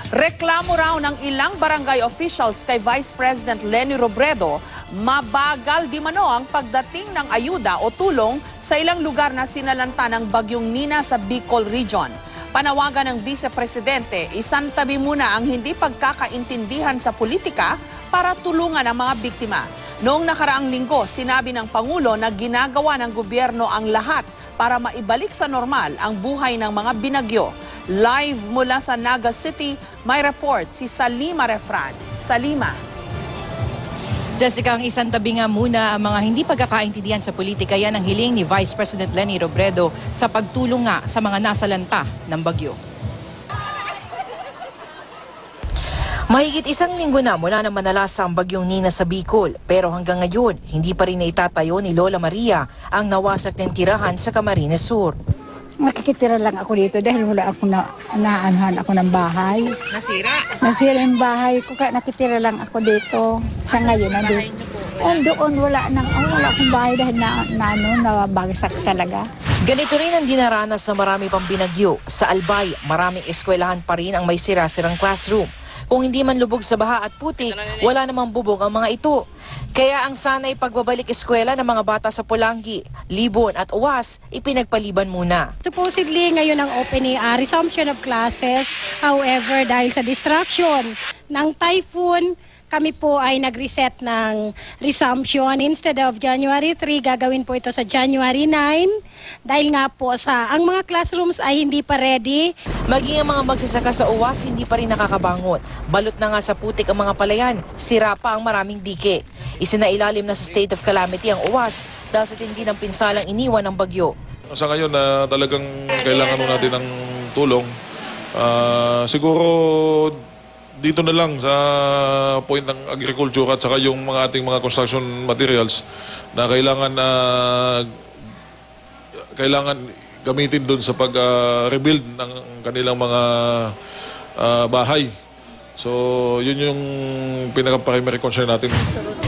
Reklamo raw ng ilang barangay officials kay Vice President Leni Robredo, mabagal di mano ang pagdating ng ayuda o tulong sa ilang lugar na sinalanta ng Bagyong Nina sa Bicol Region. Panawagan ng Vice Presidente, isantabi muna ang hindi pagkakaintindihan sa politika para tulungan ang mga biktima. Noong nakaraang linggo, sinabi ng Pangulo na ginagawa ng gobyerno ang lahat para maibalik sa normal ang buhay ng mga binagyo. Live mula sa Naga City, may report si Salima Refran. Salima. Jessica, ang isang tabi nga muna ang mga hindi pagkakaintindihan sa politika. Yan ang hiling ni Vice President Leni Robredo sa pagtulong nga sa mga nasalanta ng bagyo. Mahigit isang linggo na mula na manalasa ang Bagyong Nina sa Bicol, pero hanggang ngayon hindi pa rin naitatayo ni Lola Maria ang nawasak ng tirahan sa Camarines Sur. Makikitira lang ako dito dahil wala ako naanuhan ako ng bahay. Nasira? Nasira yung bahay ko kaya nakitira lang ako dito. Sa ngayon nandito. Doon wala akong bahay dahil nabagsak talaga. Ganito rin ang dinaranas sa marami pang binagyo. Sa Albay, maraming eskwelahan pa rin ang may sira-sirang classroom. Kung hindi man lubog sa baha at putik, wala namang bubong ang mga ito. Kaya ang sanay pagbabalik eskwela ng mga bata sa Pulangi, Libon at Uwas, ipinagpaliban muna. Supposedly ngayon ang opening, resumption of classes. However, dahil sa distraction ng typhoon, kami po ay nag-reset ng resumption. Instead of January 3, gagawin po ito sa January 9. Dahil nga po ang mga classrooms ay hindi pa ready. Maging ang mga magsasaka sa Uwas hindi pa rin nakakabangon. Balot na nga sa putik ang mga palayan, sira pa ang maraming dike. Isinailalim na sa state of calamity ang Uwas dahil sa tindi ng pinsalang iniwan ng bagyo. Sa ngayon na talagang kailangan natin ng tulong, siguro dito na lang sa point ng agriculture at saka yung mga ating mga construction materials na kailangan gamitin doon sa pag-rebuild ng kanilang mga bahay. So, yun yung pinaka-primary concern natin.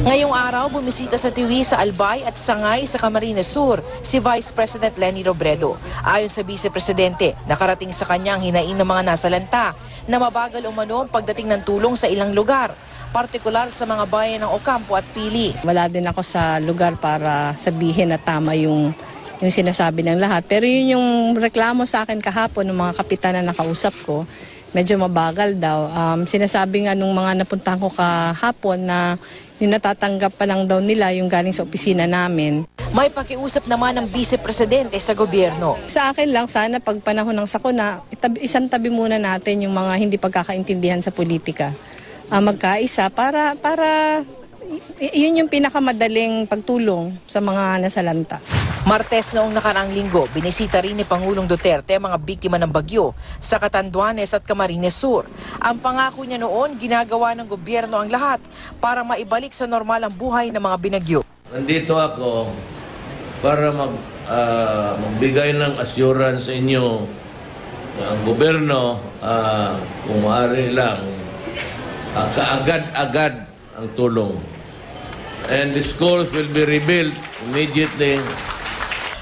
Ngayong araw, bumisita sa Tiwi sa Albay at Sangay sa Camarines Sur si Vice President Leni Robredo. Ayon sa Vice Presidente, nakarating sa kanya ang hinaing ng mga nasalanta na mabagal umano ang pagdating ng tulong sa ilang lugar, partikular sa mga bayan ng Ocampo at Pili. Wala din ako sa lugar para sabihin na tama yung sinasabi ng lahat. Pero yun yung reklamo sa akin kahapon ng mga kapitan na nakausap ko, medyo mabagal daw. Sinasabi nga nung mga napuntahan ko kahapon na yung natatanggap pa lang daw nila yung galing sa opisina namin. May pakiusap naman ng Vice Presidente sa gobyerno. Sa akin lang, sana pag panahon ng sakuna, isang tabi muna natin yung mga hindi pagkakaintindihan sa politika. Magkaisa para yun yung pinakamadaling pagtulong sa mga nasalanta. Martes noong nakaraang linggo, binisita rin ni Pangulong Duterte ang mga biktima ng bagyo sa Catanduanes at Camarines Sur. Ang pangako niya noon, ginagawa ng gobyerno ang lahat para maibalik sa normal ang buhay ng mga binagyo. Nandito ako para magbigay ng assurance sa inyo ang gobyerno, kung maaari lang, kaagad-agad ang tulong. And the schools will be rebuilt immediately.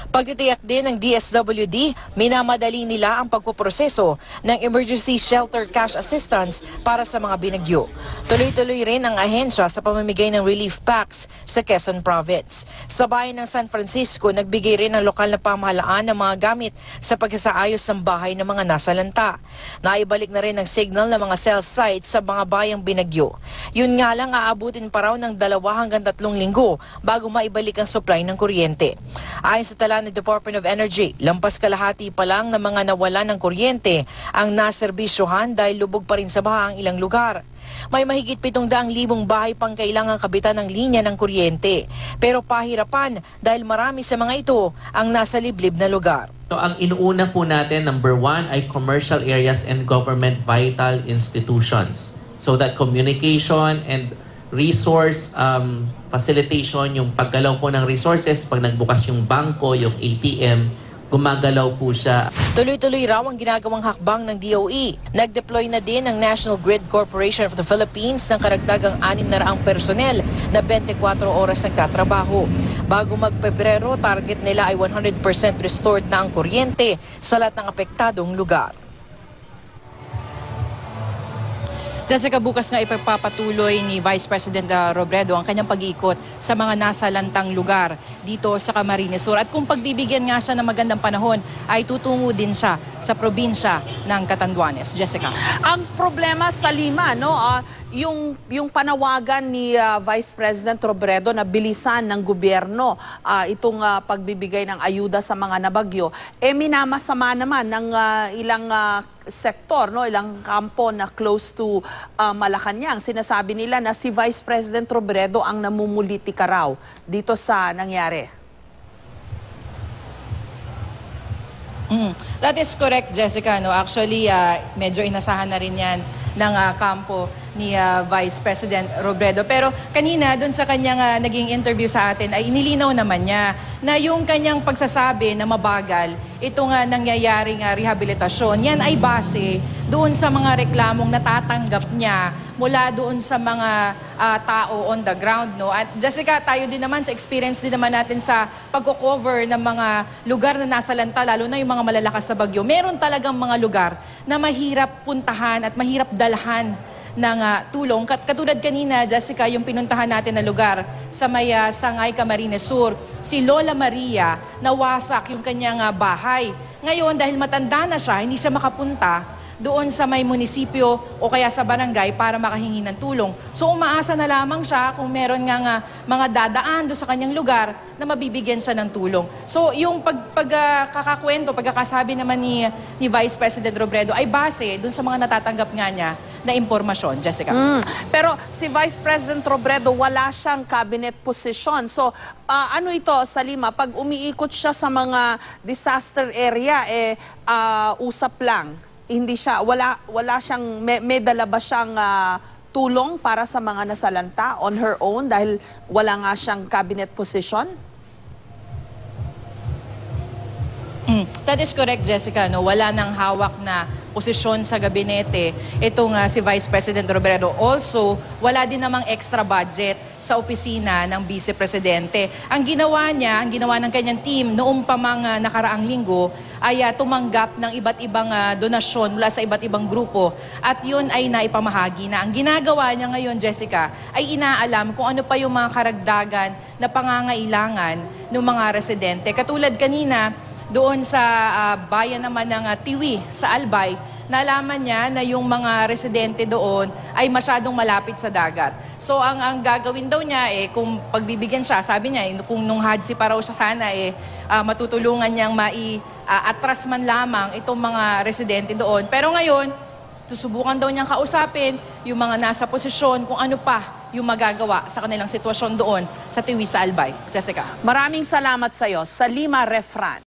Pagtitiyak din ng DSWD, minamadali nila ang pagpoproseso ng emergency shelter cash assistance para sa mga binagyo. Tuloy-tuloy rin ang ahensya sa pamamigay ng relief packs sa Quezon Province. Sa bayan ng San Francisco, nagbigay rin ang lokal na pamahalaan ng mga gamit sa pagsasaayos ng bahay ng mga nasalanta. Naibalik na rin ang signal ng mga cell sites sa mga bayang binagyo. Yun nga lang, aabutin pa raw ng 2 hanggang 3 linggo bago maibalik ang supply ng kuryente. Ayon sa tala ng Department of Energy, lampas kalahati pa lang ng mga nawalan ng kuryente ang naserbisyohan dahil lubog pa rin sa baha ang ilang lugar. May mahigit 700,000 bahay pang kailangang kabitan ng linya ng kuryente. Pero pahirapan dahil marami sa mga ito ang nasa liblib na lugar. So ang inuuna po natin, number 1, ay commercial areas and government vital institutions. So that communication and resource facilitation, yung paggalaw po ng resources, pag nagbukas yung bangko, yung ATM, gumagalaw po siya. Tuloy-tuloy raw ang ginagawang hakbang ng DOE. Nag-deploy na din ang National Grid Corporation of the Philippines ng karagdagang 600 personnel na 24 oras nagtatrabaho. Bago mag-Pebrero, target nila ay 100% restored na ang kuryente sa lahat ng apektadong lugar. Jessica, bukas nga ipagpapatuloy ni Vice President Robredo ang kanyang pag-iikot sa mga nasa lantang lugar dito sa Camarines Sur. At kung pagbibigyan nga siya ng magandang panahon, ay tutungo din siya sa probinsya ng Catanduanes. Jessica. Ang problema sa Lima, no, yung panawagan ni Vice President Robredo na bilisan ng gobyerno itong pagbibigay ng ayuda sa mga nabagyo, minamasama naman ng ilang sektor, no, ilang kampo na close to Malacanang. Sinasabi nila na si Vice President Robredo ang namumulitika raw dito sa nangyari. That is correct, Jessica. No? Actually, medyo inasahan na rin yan ng kampo ni Vice President Robredo. Pero kanina, doon sa kanyang naging interview sa atin, ay inilinaw naman niya na yung kanyang pagsasabi na mabagal, itong nangyayaring rehabilitasyon, yan ay base doon sa mga reklamong natatanggap niya mula doon sa mga tao on the ground. No? At Jessica, tayo din naman sa experience din naman natin sa pagko-cover ng mga lugar na nasa lanta, lalo na yung mga malalakas sa bagyo. Meron talagang mga lugar na mahirap puntahan at mahirap dalhan ng tulong. Katulad kanina, Jessica, yung pinuntahan natin na lugar sa may Sangay, Camarines Sur, si Lola Maria, nawasak yung kanyang bahay. Ngayon, dahil matanda na siya, hindi siya makapunta doon sa may munisipyo o kaya sa barangay para makahingi ng tulong. So umaasa na lamang siya kung meron nga mga dadaan doon sa kanyang lugar na mabibigyan siya ng tulong. So yung pagkakakwento, pagkakasabi naman ni Vice President Robredo ay base doon sa mga natatanggap nga niya na impormasyon, Jessica. Pero si Vice President Robredo, wala siyang cabinet position. So ano ito sa Lima? Pag umiikot siya sa mga disaster area, usap lang. Hindi siya, wala siyang, may dala ba siyang tulong para sa mga nasalanta on her own dahil wala nga siyang cabinet position? That is correct, Jessica. No? Wala nang hawak na posisyon sa gabinete itong si Vice President Robredo. Also, wala din namang extra budget sa opisina ng Vice Presidente. Ang ginawa ng kanyang team noong pamang nakaraang linggo ay tumanggap ng iba't ibang donasyon mula sa iba't ibang grupo at yun ay naipamahagi na. Ang ginagawa niya ngayon, Jessica, ay inaalam kung ano pa yung mga karagdagan na pangangailangan ng mga residente. Katulad kanina, doon sa bayan naman ng Tiwi sa Albay, nalaman niya na yung mga residente doon ay masyadong malapit sa dagat. So ang gagawin daw niya kung pagbibigyan siya, sabi niya kung nung hadsi pa raw siya sana matutulungan niyang atras man lamang itong mga residente doon. Pero ngayon, susubukan daw niyang kausapin yung mga nasa posisyon kung ano pa yung magagawa sa kanilang sitwasyon doon sa Tiwi sa Albay. Jessica. Maraming salamat sa iyo. Sa Lima Refran.